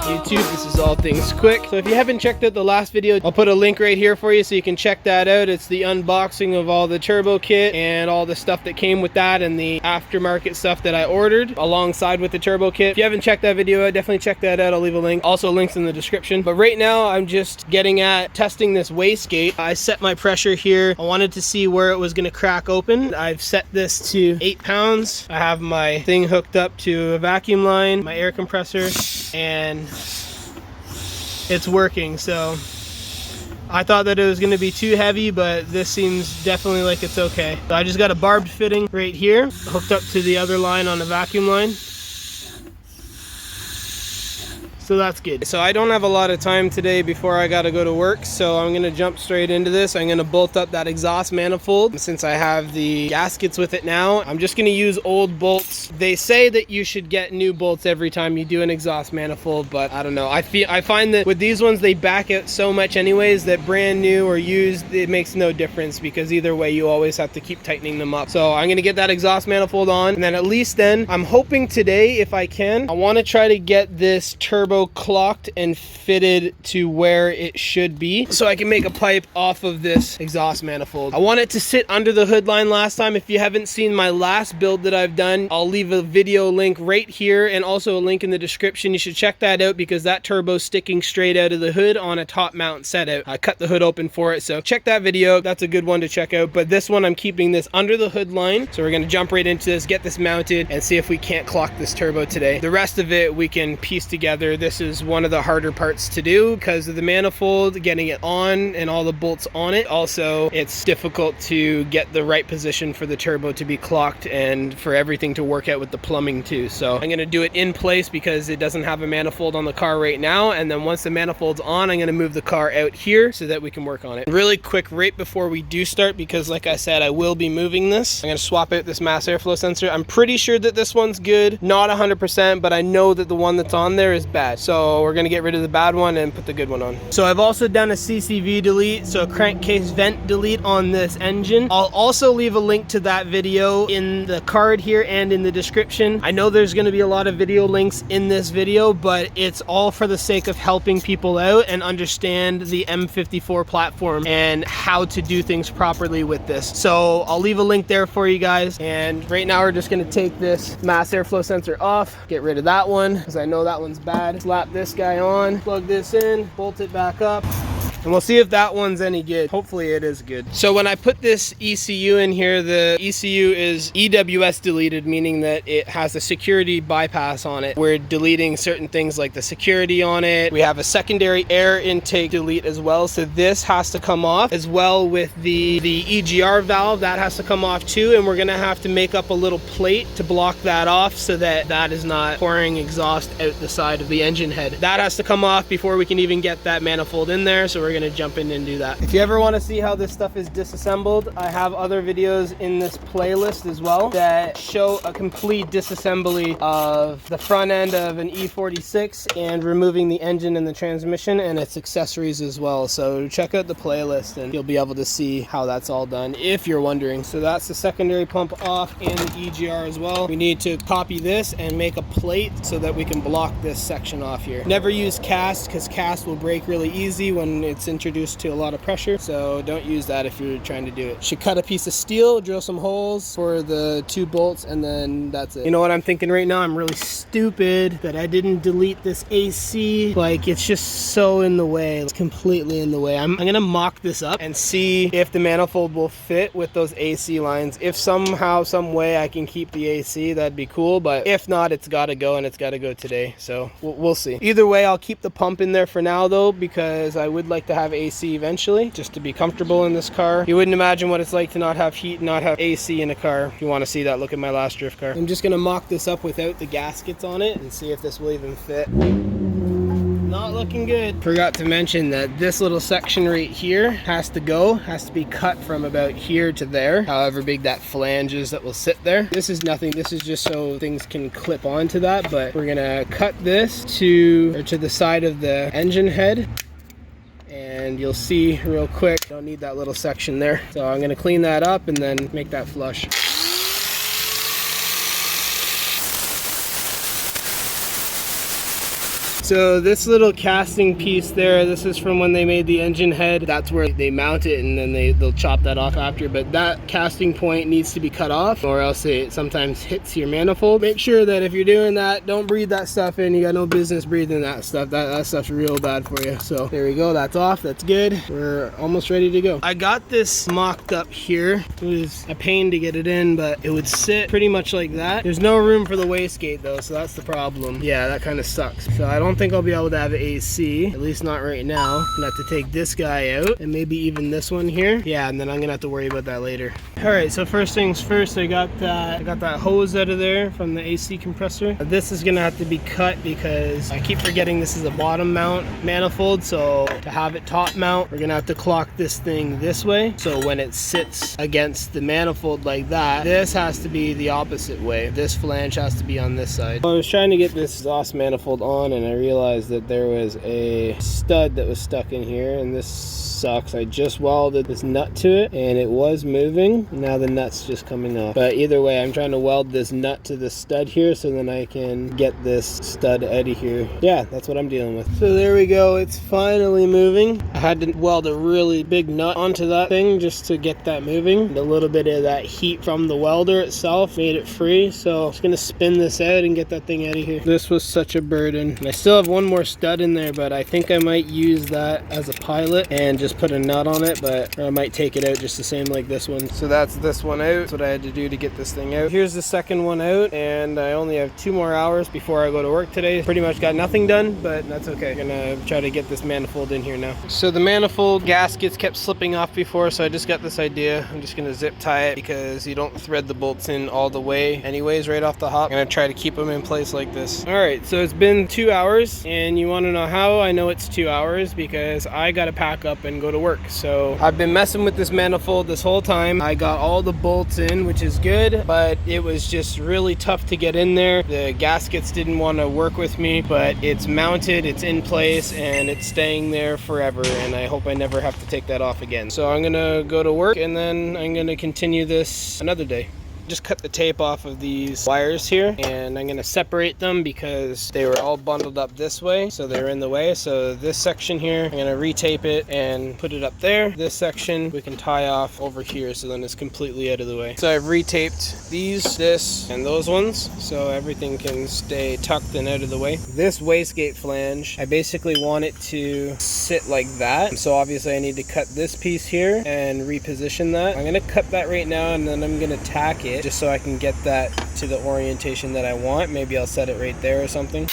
YouTube? This is All Things Quick. So if you haven't checked out the last video, I'll put a link right here for you so you can check that out. It's the unboxing of all the turbo kit and all the stuff that came with that and the aftermarket stuff that I ordered alongside with the turbo kit. If you haven't checked that video out, definitely check that out. I'll leave a link. Also links in the description. But right now I'm just getting at testing this wastegate. I set my pressure here. I wanted to see where it was going to crack open. I've set this to 8 pounds. I have my thing hooked up to a vacuum line, my air compressor, and it's working. So I thought that it was going to be too heavy, but this seems definitely like it's okay. So I just got a barbed fitting right here hooked up to the other line on the vacuum line. So that's good. So I don't have a lot of time today before I gotta go to work, so I'm gonna jump straight into this. I'm gonna bolt up that exhaust manifold. Since I have the gaskets with it now, I'm just gonna use old bolts. They say that you should get new bolts every time you do an exhaust manifold, but I don't know. I find that with these ones, they back out so much anyways that brand new or used, it makes no difference because either way, you always have to keep tightening them up. So I'm gonna get that exhaust manifold on, and then at least then, I'm hoping today, if I can, I wanna try to get this turbo clocked and fitted to where it should be so I can make a pipe off of this exhaust manifold. I want it to sit under the hood line last time. If you haven't seen my last build that I've done, I'll leave a video link right here and also a link in the description. You should check that out because that turbo's sticking straight out of the hood on a top mount setup. I cut the hood open for it, so check that video. That's a good one to check out. But this one, I'm keeping this under the hood line. So we're gonna jump right into this, get this mounted, and see if we can't clock this turbo today. The rest of it we can piece together. This is one of the harder parts to do because of the manifold, getting it on and all the bolts on it. Also, it's difficult to get the right position for the turbo to be clocked and for everything to work out with the plumbing too. So I'm gonna do it in place because it doesn't have a manifold on the car right now. And then once the manifold's on, I'm gonna move the car out here so that we can work on it. Really quick, right before we do start, because like I said, I will be moving this. I'm gonna swap out this mass airflow sensor. I'm pretty sure that this one's good. Not 100%, but I know that the one that's on there is bad. So we're gonna get rid of the bad one and put the good one on. So I've also done a CCV delete, so a crankcase vent delete on this engine. I'll also leave a link to that video in the card here and in the description. I know there's going to be a lot of video links in this video, but it's all for the sake of helping people out and understand the M54 platform and how to do things properly with this. So I'll leave a link there for you guys. And right now we're just going to take this mass airflow sensor off, get rid of that one because I know that one's bad. Slap this guy on, plug this in, bolt it back up, and we'll see if that one's any good. Hopefully it is good. So when I put this ECU in here, the ECU is EWS deleted, meaning that it has a security bypass on it. We're deleting certain things like the security on it. We have a secondary air intake delete as well. So this has to come off as well with the EGR valve. That has to come off too. And we're gonna have to make up a little plate to block that off so that that is not pouring exhaust out the side of the engine head. That has to come off before we can even get that manifold in there. So we're gonna jump in and do that. If you ever want to see how this stuff is disassembled, I have other videos in this playlist as well that show a complete disassembly of the front end of an E46 and removing the engine and the transmission and its accessories as well. So check out the playlist and you'll be able to see how that's all done if you're wondering. So that's the secondary pump off and the EGR as well. We need to copy this and make a plate so that we can block this section off here. Never use cast because cast will break really easy when it's introduced to a lot of pressure, so don't use that if you're trying to do it. Should cut a piece of steel, drill some holes for the 2 bolts, and then that's it. You know what I'm thinking right now? I'm really stupid that I didn't delete this AC. Like, it's just so in the way. It's completely in the way. I'm gonna mock this up and see if the manifold will fit with those AC lines. If somehow, some way I can keep the AC, that'd be cool, but if not, it's gotta go, and it's gotta go today, so we'll see. Either way, I'll keep the pump in there for now though, because I would like to have AC eventually, just to be comfortable in this car. You wouldn't imagine what it's like to not have heat, not have AC in a car. If you want to see that, look at my last drift car. I'm just gonna mock this up without the gaskets on it and see if this will even fit. Not looking good. Forgot to mention that this little section right here has to be cut from about here to there, however big that flange is that will sit there. This is nothing, this is just so things can clip onto that, but we're gonna cut this to the side of the engine head. And you'll see real quick, don't need that little section there. So I'm gonna clean that up and then make that flush. So this little casting piece there, this is from when they made the engine head. That's where they mount it, and then they'll chop that off after. But that casting point needs to be cut off, or else it sometimes hits your manifold. Make sure that if you're doing that, don't breathe that stuff in. You got no business breathing that stuff. That stuff's real bad for you. So there we go, that's off, that's good. We're almost ready to go. I got this mocked up here. It was a pain to get it in, but it would sit pretty much like that. There's no room for the wastegate though, so that's the problem. Yeah, that kind of sucks. So I don't think I'll be able to have AC, at least not right now. I'm gonna have to take this guy out, and maybe even this one here. Yeah, and then I'm gonna have to worry about that later. All right, so first things first, I got that hose out of there from the AC compressor. This is gonna have to be cut because I keep forgetting this is a bottom mount manifold. So to have it top mount, we're gonna have to clock this thing this way. So when it sits against the manifold like that, this has to be the opposite way. This flange has to be on this side. I was trying to get this exhaust manifold on, and I realized that there was a stud that was stuck in here, and this sucks. I just welded this nut to it and it was moving. Now the nut's just coming off. But either way, I'm trying to weld this nut to the stud here so then I can get this stud out of here. Yeah, that's what I'm dealing with. So there we go. It's finally moving. I had to weld a really big nut onto that thing just to get that moving. And a little bit of that heat from the welder itself made it free. So I'm just gonna spin this out and get that thing out of here. This was such a burden. And I still have one more stud in there, but I think I might use that as a pilot and just put a nut on it, but I might take it out just the same like this one. So that's this one out. That's what I had to do to get this thing out. Here's the second one out, and I only have 2 more hours before I go to work today. Pretty much got nothing done, but that's okay. I'm gonna try to get this manifold in here now. So the manifold gaskets kept slipping off before, so I just got this idea. I'm just gonna zip tie it because you don't thread the bolts in all the way anyways right off the hop. I'm gonna try to keep them in place like this. All right, so it's been 2 hours, and you want to know how I know it's 2 hours? Because I gotta pack up and go to work. So I've been messing with this manifold this whole time. I got all the bolts in, which is good, but it was just really tough to get in there. The gaskets didn't want to work with me, but it's mounted, it's in place, and it's staying there forever, and I hope I never have to take that off again. So I'm gonna go to work, and then I'm gonna continue this another day. Just cut the tape off of these wires here, and I'm going to separate them because they were all bundled up this way, so they're in the way. So this section here, I'm going to retape it and put it up there. This section we can tie off over here, so then it's completely out of the way. So I've retaped these, this, and those ones, so everything can stay tucked and out of the way. This wastegate flange, I basically want it to sit like that. So obviously I need to cut this piece here and reposition that. I'm going to cut that right now, and then I'm going to tack it just so I can get that to the orientation that I want. Maybe I'll set it right there or something.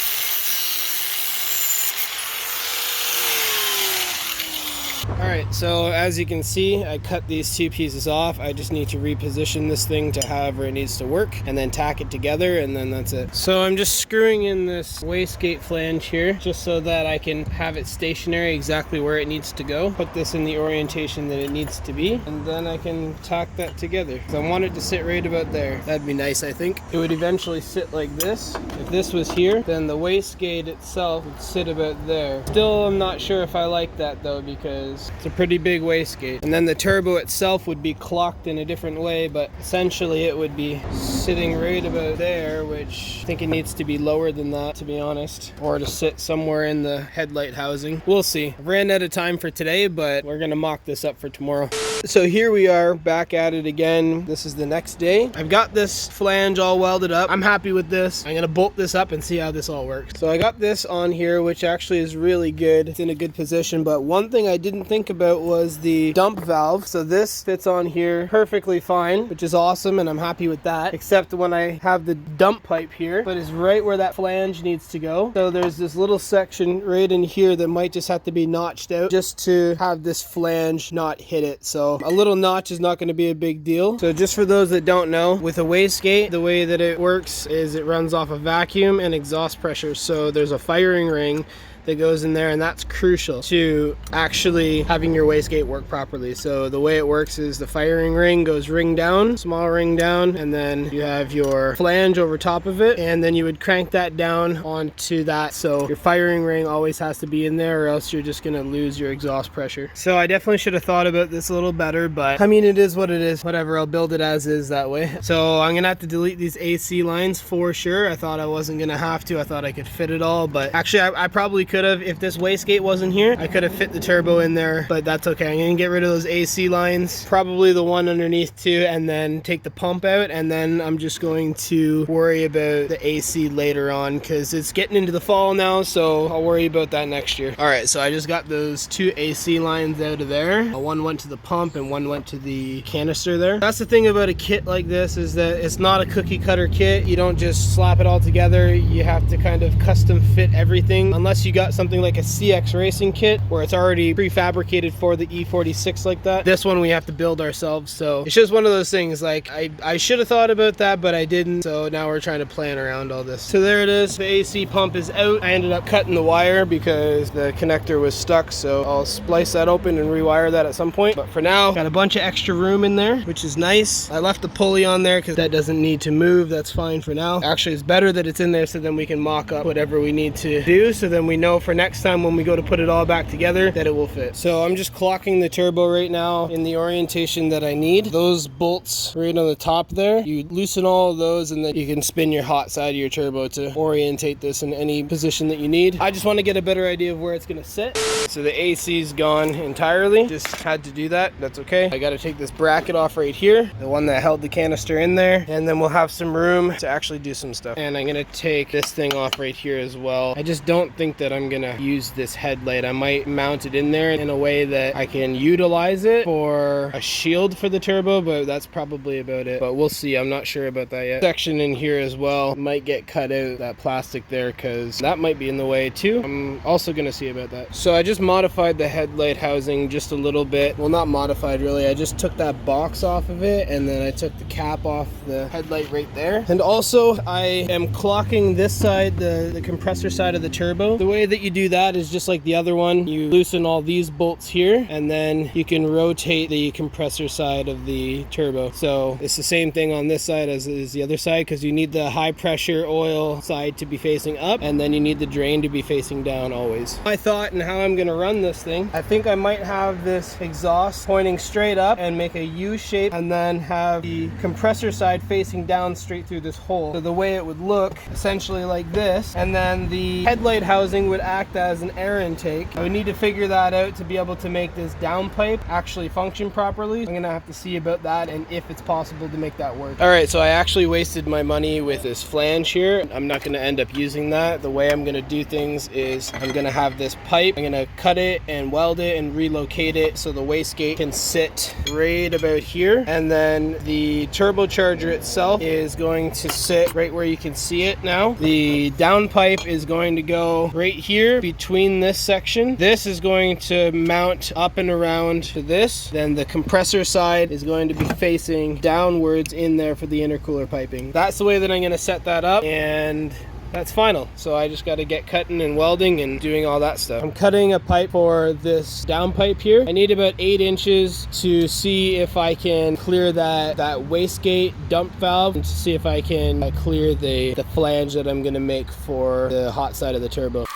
Alright, so as you can see, I cut these 2 pieces off. I just need to reposition this thing to however it needs to work and then tack it together, and then that's it. So I'm just screwing in this wastegate flange here just so that I can have it stationary exactly where it needs to go. Put this in the orientation that it needs to be, and then I can tack that together. So I want it to sit right about there. That'd be nice, I think. It would eventually sit like this. If this was here, then the wastegate itself would sit about there. Still, I'm not sure if I like that though, because it's a pretty big wastegate. And then the turbo itself would be clocked in a different way, but essentially it would be sitting right about there, which I think it needs to be lower than that, to be honest, or to sit somewhere in the headlight housing. We'll see. I ran out of time for today, but we're gonna mock this up for tomorrow. So here we are back at it again. This is the next day. I've got this flange all welded up. I'm happy with this. I'm gonna bolt this up and see how this all works. So I got this on here, which actually is really good. It's in a good position, but one thing I didn't think about was the dump valve. So this fits on here perfectly fine, which is awesome, and I'm happy with that, except when I have the dump pipe here, but it's right where that flange needs to go. So there's this little section right in here that might just have to be notched out just to have this flange not hit it. So a little notch is not going to be a big deal. So just for those that don't know, with a wastegate, the way that it works is it runs off a vacuum and exhaust pressure. So there's a firing ring that goes in there, and that's crucial to actually having your wastegate work properly. So the way it works is the firing ring goes ring down, small ring down, and then you have your flange over top of it, and then you would crank that down onto that. So your firing ring always has to be in there, or else you're just gonna lose your exhaust pressure. So I definitely should have thought about this a little better, but I mean, it is what it is. Whatever, I'll build it as is that way. So I'm gonna have to delete these AC lines for sure. I thought I wasn't gonna have to. I thought I could fit it all, but actually I probably could have. If this wastegate wasn't here, I could have fit the turbo in there, but that's okay. I'm gonna get rid of those AC lines, probably the one underneath too, and then take the pump out, and then I'm just going to worry about the AC later on, because it's getting into the fall now, so I'll worry about that next year. All right, so I just got those two AC lines out of there. One went to the pump and one went to the canister there. That's the thing about a kit like this, is that it's not a cookie cutter kit. You don't just slap it all together. You have to kind of custom fit everything, unless you got something like a CX racing kit where it's already prefabricated for the E46 like that. This one we have to build ourselves, so it's just one of those things. Like I should have thought about that, but I didn't, so now we're trying to plan around all this. So there it is, the AC pump is out. I ended up cutting the wire because the connector was stuck, so I'll splice that open and rewire that at some point. But for now, got a bunch of extra room in there, which is nice. I left the pulley on there because that doesn't need to move. That's fine for now. Actually, it's better that it's in there, so then we can mock up whatever we need to do, so then we know for next time when we go to put it all back together that it will fit. So I'm just clocking the turbo right now in the orientation that I need. Those bolts right on the top there, you loosen all of those, and then you can spin your hot side of your turbo to orientate this in any position that you need. I just want to get a better idea of where it's going to sit. So the AC's gone entirely. Just had to do that. That's okay. I got to take this bracket off right here, the one that held the canister in there, and then we'll have some room to actually do some stuff. And I'm going to take this thing off right here as well. I just don't think that I'm going to use this headlight. I might mount it in there in a way that I can utilize it for a shield for the turbo, but that's probably about it. But we'll see. I'm not sure about that yet. Section in here as well might get cut out, that plastic there, because that might be in the way too. I'm also going to see about that. So I just modified the headlight housing just a little bit. Well, not modified really. I just took that box off of it, and then I took the cap off the headlight right there. And also I am clocking this side, the compressor side of the turbo. The way that you do that is just like the other one. You loosen all these bolts here, and then you can rotate the compressor side of the turbo. So it's the same thing on this side as is the other side, because you need the high pressure oil side to be facing up, and then you need the drain to be facing down always. My thought and how I'm going to run this thing, I think I might have this exhaust pointing straight up and make a U shape, and then have the compressor side facing down straight through this hole. So the way it would look essentially like this, and then the headlight housing would act as an air intake. I would need to figure that out to be able to make this downpipe actually function properly. I'm gonna have to see about that and if it's possible to make that work. All right, so I actually wasted my money with this flange here. I'm not gonna end up using that. The way I'm gonna do things is I'm gonna have this pipe, I'm gonna cut it and weld it and relocate it so the wastegate can sit right about here, and then the turbocharger itself is going to sit right where you can see it now. The downpipe is going to go right here between this section. This is going to mount up and around to this. Then the compressor side is going to be facing downwards in there for the intercooler piping. That's the way that I'm going to set that up, and that's final. So I just got to get cutting and welding and doing all that stuff. I'm cutting a pipe for this downpipe here. I need about 8 inches to see if I can clear that wastegate dump valve, and to see if I can clear the flange that I'm going to make for the hot side of the turbo.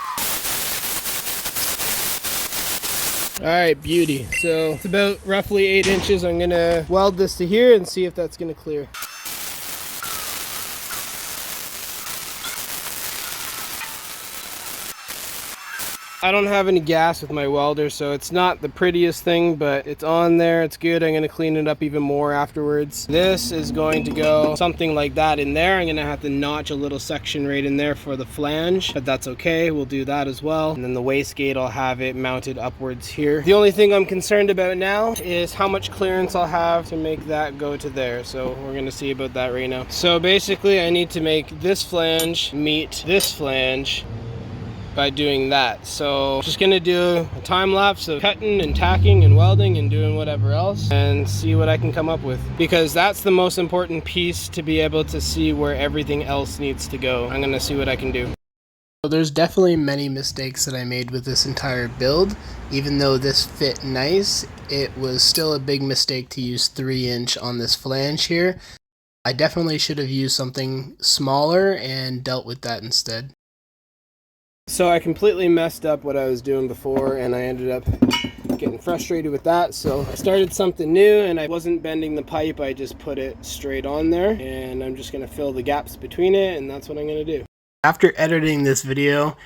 All right, beauty. So it's about roughly 8 inches. I'm going to weld this to here and see if that's going to clear. I don't have any gas with my welder, so it's not the prettiest thing, but it's on there. It's good. I'm going to clean it up even more afterwards. This is going to go something like that in there. I'm going to have to notch a little section right in there for the flange, but that's okay. We'll do that as well. And then the wastegate, I'll have it mounted upwards here. The only thing I'm concerned about now is how much clearance I'll have to make that go to there. So we're going to see about that right now. So basically I need to make this flange meet this flange by doing that. So just gonna do a time lapse of cutting and tacking and welding and doing whatever else and see what I can come up with, because that's the most important piece to be able to see where everything else needs to go. I'm gonna see what I can do. So there's definitely many mistakes that I made with this entire build. Even though this fit nice, it was still a big mistake to use 3" on this flange here. I definitely should have used something smaller and dealt with that instead. So I completely messed up what I was doing before, and I ended up getting frustrated with that. So I started something new, and I wasn't bending the pipe, I just put it straight on there, and I'm just going to fill the gaps between it, and that's what I'm going to do. After editing this video,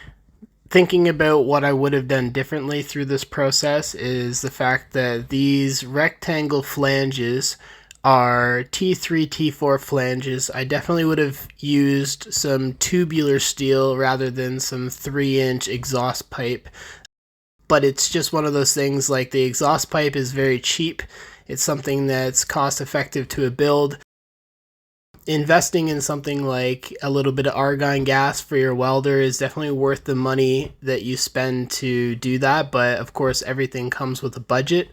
thinking about what I would have done differently through this process is the fact that these rectangle flanges are T3, T4 flanges. I definitely would have used some tubular steel rather than some 3" exhaust pipe. But it's just one of those things, like the exhaust pipe is very cheap. It's something that's cost effective to a build. Investing in something like a little bit of argon gas for your welder is definitely worth the money that you spend to do that, but of course everything comes with a budget.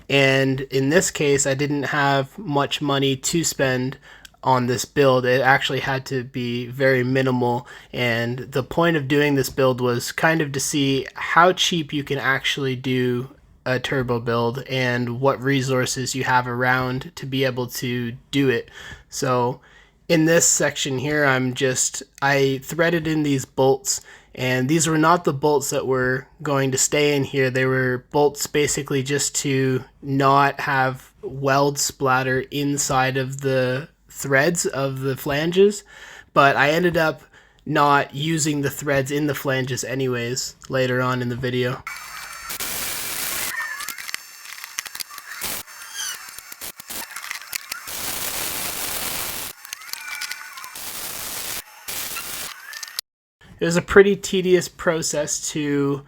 And in this case, I didn't have much money to spend on this build. It actually had to be very minimal, and the point of doing this build was kind of to see how cheap you can actually do a turbo build and what resources you have around to be able to do it. So in this section here, I threaded in these bolts, and these were not the bolts that were going to stay in here. They were bolts basically just to not have weld splatter inside of the threads of the flanges, but I ended up not using the threads in the flanges anyways later on in the video. It was a pretty tedious process to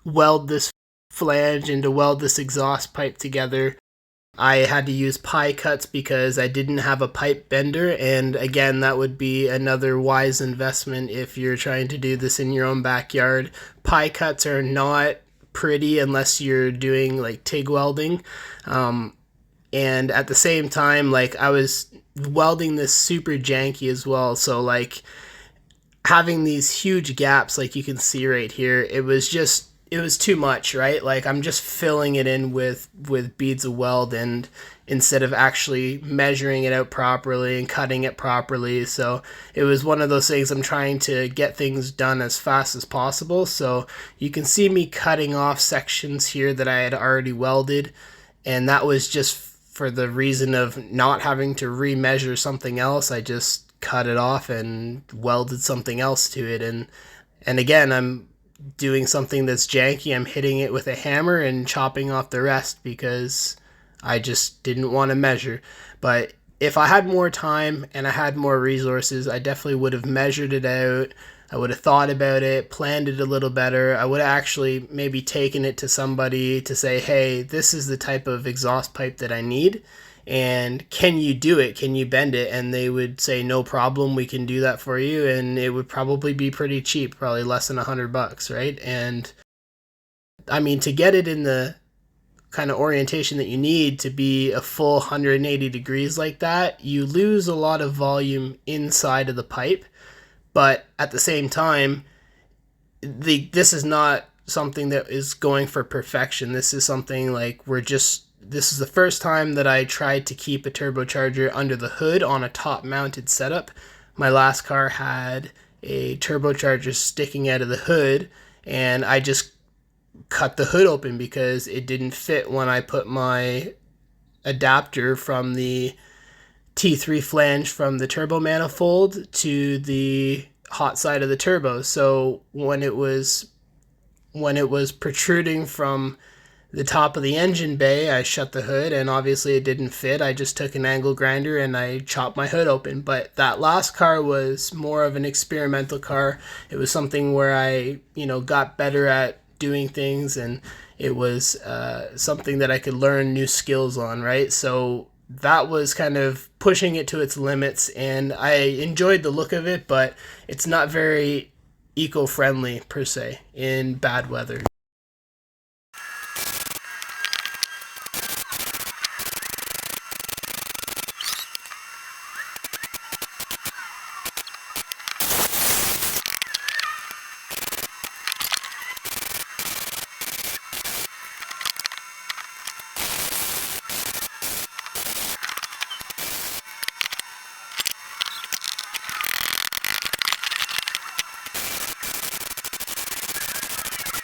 weld this flange and to weld this exhaust pipe together. I had to use pie cuts because I didn't have a pipe bender, and again, that would be another wise investment if you're trying to do this in your own backyard. Pie cuts are not pretty unless you're doing like TIG welding, and at the same time, like, I was welding this super janky as well, so like having these huge gaps like you can see right here, it was too much, right? Like, I'm just filling it in with beads of weld, and instead of actually measuring it out properly and cutting it properly. So it was one of those things, I'm trying to get things done as fast as possible. So you can see me cutting off sections here that I had already welded, and that was just for the reason of not having to remeasure something else. I just cut it off and welded something else to it, and again, I'm doing something that's janky. I'm hitting it with a hammer and chopping off the rest because I just didn't want to measure. But if I had more time and I had more resources, I definitely would have measured it out. I would have thought about it, planned it a little better. I would have actually maybe taken it to somebody to say, hey, this is the type of exhaust pipe that I need, and can you do it? Can you bend it? And they would say, no problem, we can do that for you. And it would probably be pretty cheap, probably less than $100, right? And I mean, to get it in the kind of orientation that you need to be a full 180 degrees like that, you lose a lot of volume inside of the pipe. But at the same time, this is not something that is going for perfection. This is something like this is the first time that I tried to keep a turbocharger under the hood on a top mounted setup. My last car had a turbocharger sticking out of the hood, and I just cut the hood open because it didn't fit when I put my adapter from the T3 flange from the turbo manifold to the hot side of the turbo. So when it was protruding from the top of the engine bay, I shut the hood, and obviously it didn't fit. I just took an angle grinder and I chopped my hood open. But that last car was more of an experimental car. It was something where I, got better at doing things, and it was something that I could learn new skills on, right? So that was kind of pushing it to its limits, and I enjoyed the look of it, but it's not very eco-friendly per se in bad weather.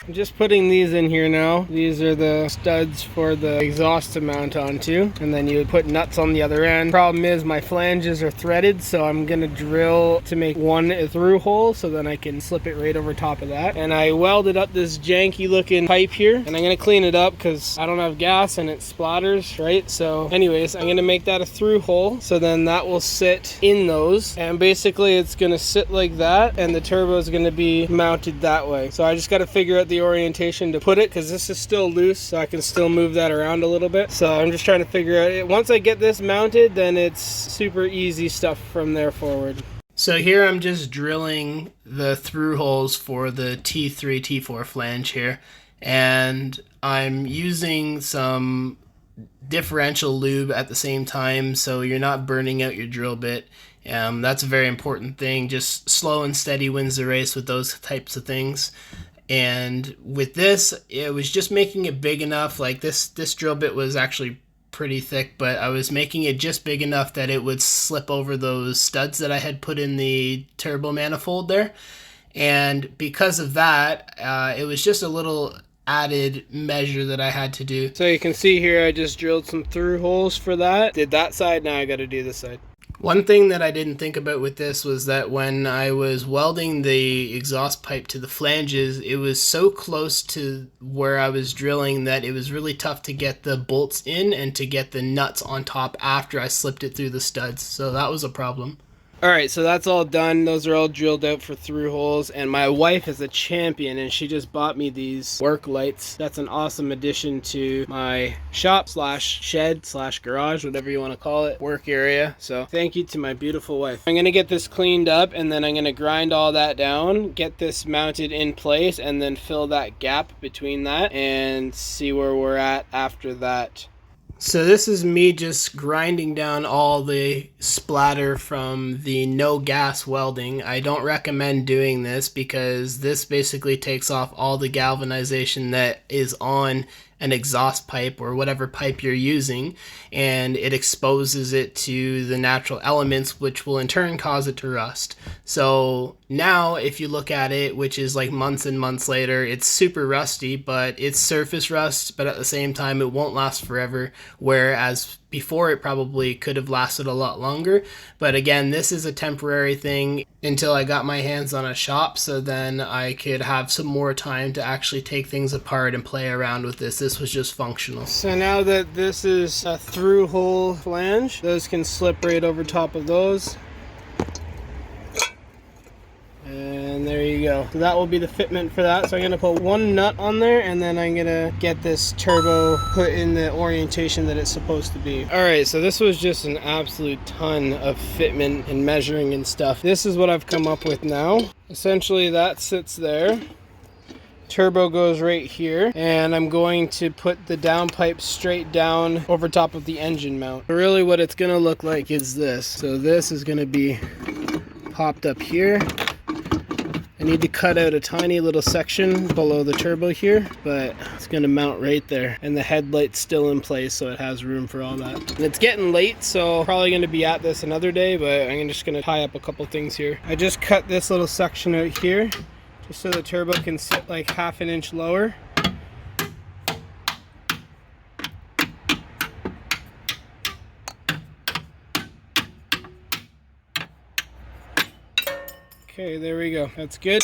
I'm just putting these in here now. These are the studs for the exhaust to mount onto, and then you would put nuts on the other end. Problem is my flanges are threaded, so I'm gonna drill to make one through hole so then I can slip it right over top of that. And I welded up this janky looking pipe here, and I'm gonna clean it up because I don't have gas and it splatters, right? So anyways, I'm gonna make that a through hole, so then that will sit in those, and basically it's gonna sit like that, and the turbo is gonna be mounted that way. So I just got to figure out the orientation to put it, because this is still loose, so I can still move that around a little bit. So I'm just trying to figure out it. Once I get this mounted, then it's super easy stuff from there forward. So here I'm just drilling the through holes for the T3 T4 flange here, and I'm using some differential lube at the same time, so you're not burning out your drill bit. That's a very important thing. Just slow and steady wins the race with those types of things. And with this, it was just making it big enough. Like this drill bit was actually pretty thick, but I was making it just big enough that it would slip over those studs that I had put in the turbo manifold there. And because of that, it was just a little added measure that I had to do. So you can see here I just drilled some through holes for that. Did that side, now I got to do this side. One thing that I didn't think about with this was that when I was welding the exhaust pipe to the flanges, it was so close to where I was drilling that it was really tough to get the bolts in and to get the nuts on top after I slipped it through the studs. So that was a problem. Alright, so that's all done. Those are all drilled out for through holes, and my wife is a champion and she just bought me these work lights. That's an awesome addition to my shop slash shed slash garage, whatever you want to call it, work area. So thank you to my beautiful wife. I'm going to get this cleaned up, and then I'm going to grind all that down, get this mounted in place, and then fill that gap between that and see where we're at after that. So this is me just grinding down all the splatter from the no gas welding. I don't recommend doing this because this basically takes off all the galvanization that is on an exhaust pipe or whatever pipe you're using, and it exposes it to the natural elements, which will in turn cause it to rust. So now if you look at it, which is like months and months later, it's super rusty, but it's surface rust, but at the same time it won't last forever, whereas before it probably could have lasted a lot longer. But again, this is a temporary thing until I got my hands on a shop, so then I could have some more time to actually take things apart and play around with this. This was just functional. So now that this is a through hole flange, those can slip right over top of those. And there you go. So that will be the fitment for that. So I'm going to put one nut on there, and then I'm going to get this turbo put in the orientation that it's supposed to be. Alright, so this was just an absolute ton of fitment and measuring and stuff. This is what I've come up with now. Essentially that sits there. Turbo goes right here, and I'm going to put the downpipe straight down over top of the engine mount. But really what it's going to look like is this. So this is going to be popped up here. I need to cut out a tiny little section below the turbo here, but it's going to mount right there. And the headlight's still in place, so it has room for all that. And it's getting late, so probably going to be at this another day, but I'm just going to tie up a couple things here. I just cut this little section out here, just so the turbo can sit like half an inch lower. Okay, there we go. That's good.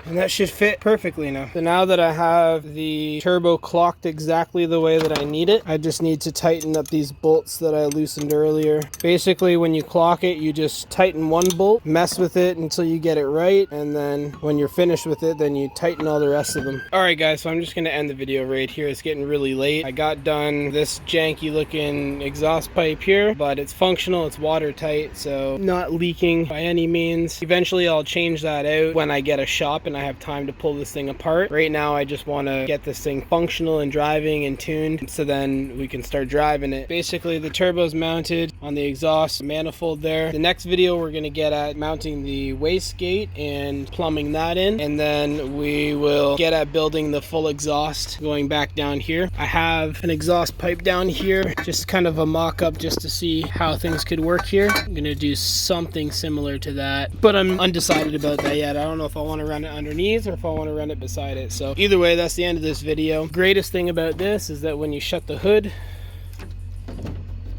And that should fit perfectly now. So now that I have the turbo clocked exactly the way that I need it, I just need to tighten up these bolts that I loosened earlier. Basically, when you clock it, you just tighten one bolt, mess with it until you get it right, and then when you're finished with it, then you tighten all the rest of them. Alright guys, so I'm just going to end the video right here. It's getting really late. I got done this janky looking exhaust pipe here, but it's functional, it's watertight, so not leaking by any means. Eventually I'll change that out when I get a shop and I have time to pull this thing apart. Right now I just want to get this thing functional and driving and tuned, so then we can start driving it. Basically the turbo's mounted on the exhaust manifold there. The next video we're going to get at mounting the wastegate and plumbing that in, and then we will get at building the full exhaust going back down here. I have an exhaust pipe down here, just kind of a mock-up just to see how things could work here. I'm going to do something similar to that, but I'm undecided decided about that yet. I don't know if I want to run it underneath or if I want to run it beside it. So either way, that's the end of this video. Greatest thing about this is that when you shut the hood,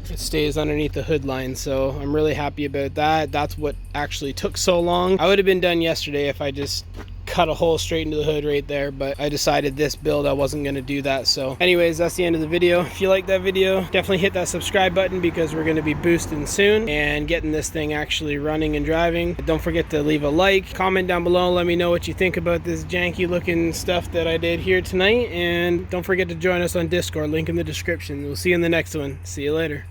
it stays underneath the hood line, so I'm really happy about that. That's what actually took so long. I would have been done yesterday if I just cut a hole straight into the hood right there, but I decided this build I wasn't going to do that. So anyways, that's the end of the video. If you like that video, definitely hit that subscribe button because we're going to be boosting soon and getting this thing actually running and driving. Don't forget to leave a like, comment down below, let me know what you think about this janky looking stuff that I did here tonight, and don't forget to join us on Discord, link in the description. We'll see you in the next one. See you later.